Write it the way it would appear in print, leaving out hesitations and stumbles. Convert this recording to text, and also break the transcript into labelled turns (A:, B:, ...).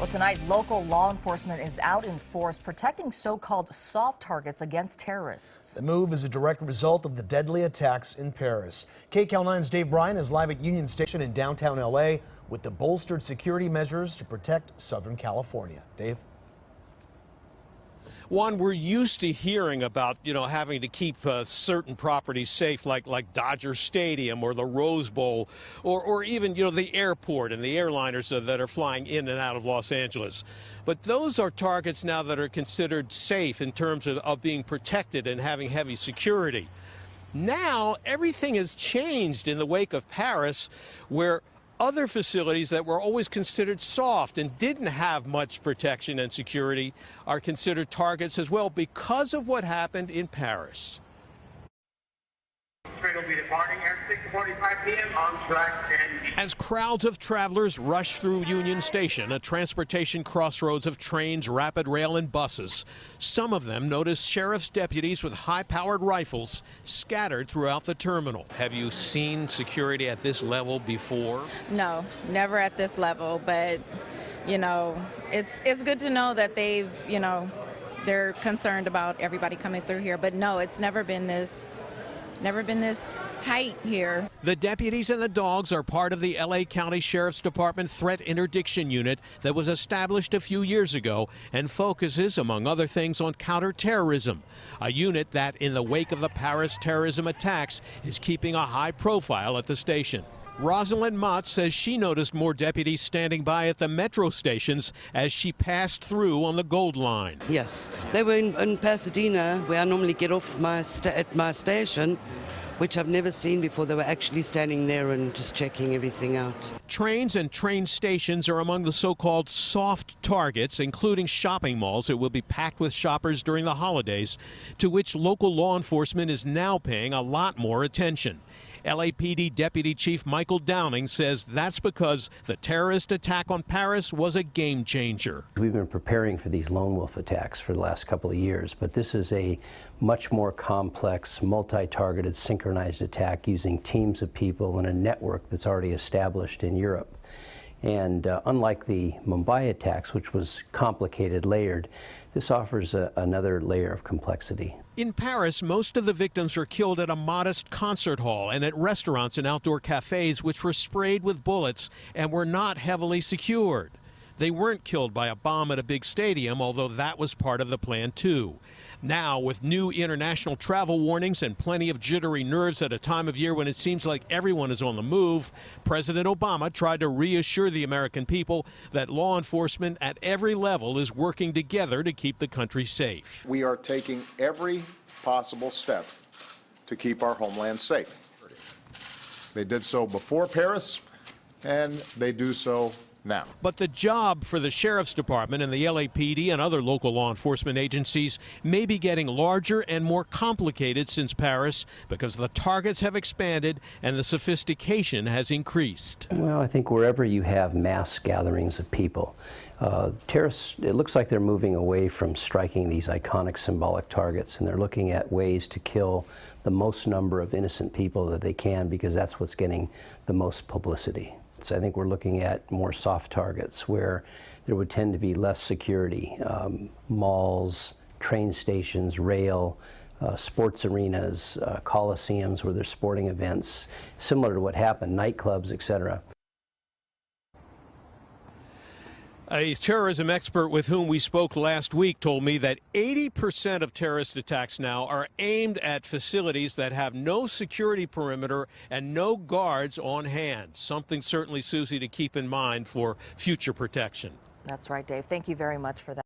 A: Well, tonight, local law enforcement is out in force protecting so-called soft targets against terrorists.
B: The move is a direct result of the deadly attacks in Paris. KCAL 9's Dave Bryan is live at Union Station in downtown L.A. with the bolstered security measures to protect Southern California. Dave?
C: Juan, we're used to hearing about, having to keep certain properties safe, like Dodger Stadium or the Rose Bowl, or even, the airport and the airliners that are flying in and out of Los Angeles. But those are targets now that are considered safe in terms of being protected and having heavy security. Now, everything has changed in the wake of Paris, where other facilities that were always considered soft and didn't have much protection and security are considered targets as well because of what happened in Paris.
D: Train will be departing at 6:45 p.m. on track 10.
C: As crowds of travelers rush through Union Station, a transportation crossroads of trains, rapid rail, and buses, some of them notice sheriff's deputies with high-powered rifles scattered throughout the terminal. Have you seen security at this level before?
E: No, never at this level, but, it's good to know that they're concerned about everybody coming through here, but no, it's never been this tight here.
C: The deputies and the dogs are part of the LA County Sheriff's Department Threat Interdiction Unit that was established a few years ago and focuses, among other things, on counterterrorism, a unit that, in the wake of the Paris terrorism attacks, is keeping a high profile at the station. Rosalind Mott says she noticed more deputies standing by at the metro stations as she passed through on the Gold Line.
F: Yes, they were in Pasadena, where I normally get off at my station, which I've never seen before. They were actually standing there and just checking everything out.
C: Trains and train stations are among the so-called soft targets, including shopping malls that will be packed with shoppers during the holidays, to which local law enforcement is now paying a lot more attention. LAPD Deputy Chief Michael Downing says that's because the terrorist attack on Paris was a game changer.
G: We've been preparing for these lone wolf attacks for the last couple of years, but this is a much more complex, multi-targeted, synchronized attack using teams of people and a network that's already established in Europe. And unlike the Mumbai attacks, which was complicated, layered, this offers another layer of complexity.
C: In Paris, most of the victims were killed at a modest concert hall and at restaurants and outdoor cafes which were sprayed with bullets and were not heavily secured. They weren't killed by a bomb at a big stadium, although that was part of the plan too. Now, with new international travel warnings and plenty of jittery nerves at a time of year when it seems like everyone is on the move, President Obama tried to reassure the American people that law enforcement at every level is working together to keep the country safe.
H: We are taking every possible step to keep our homeland safe. They did so before Paris, and they do so now.
C: But the job for the Sheriff's Department and the LAPD and other local law enforcement agencies may be getting larger and more complicated since Paris because the targets have expanded and the sophistication has increased.
G: Well, I think wherever you have mass gatherings of people, terrorists, it looks like they're moving away from striking these iconic symbolic targets, and they're looking at ways to kill the most number of innocent people that they can because that's what's getting the most publicity. So I think we're looking at more soft targets where there would tend to be less security. Malls, train stations, rail, sports arenas, coliseums where there's sporting events, similar to what happened, nightclubs, etc.
C: A terrorism expert with whom we spoke last week told me that 80% of terrorist attacks now are aimed at facilities that have no security perimeter and no guards on hand. Something certainly, Susie, to keep in mind for future protection.
A: That's right, Dave. Thank you very much for that.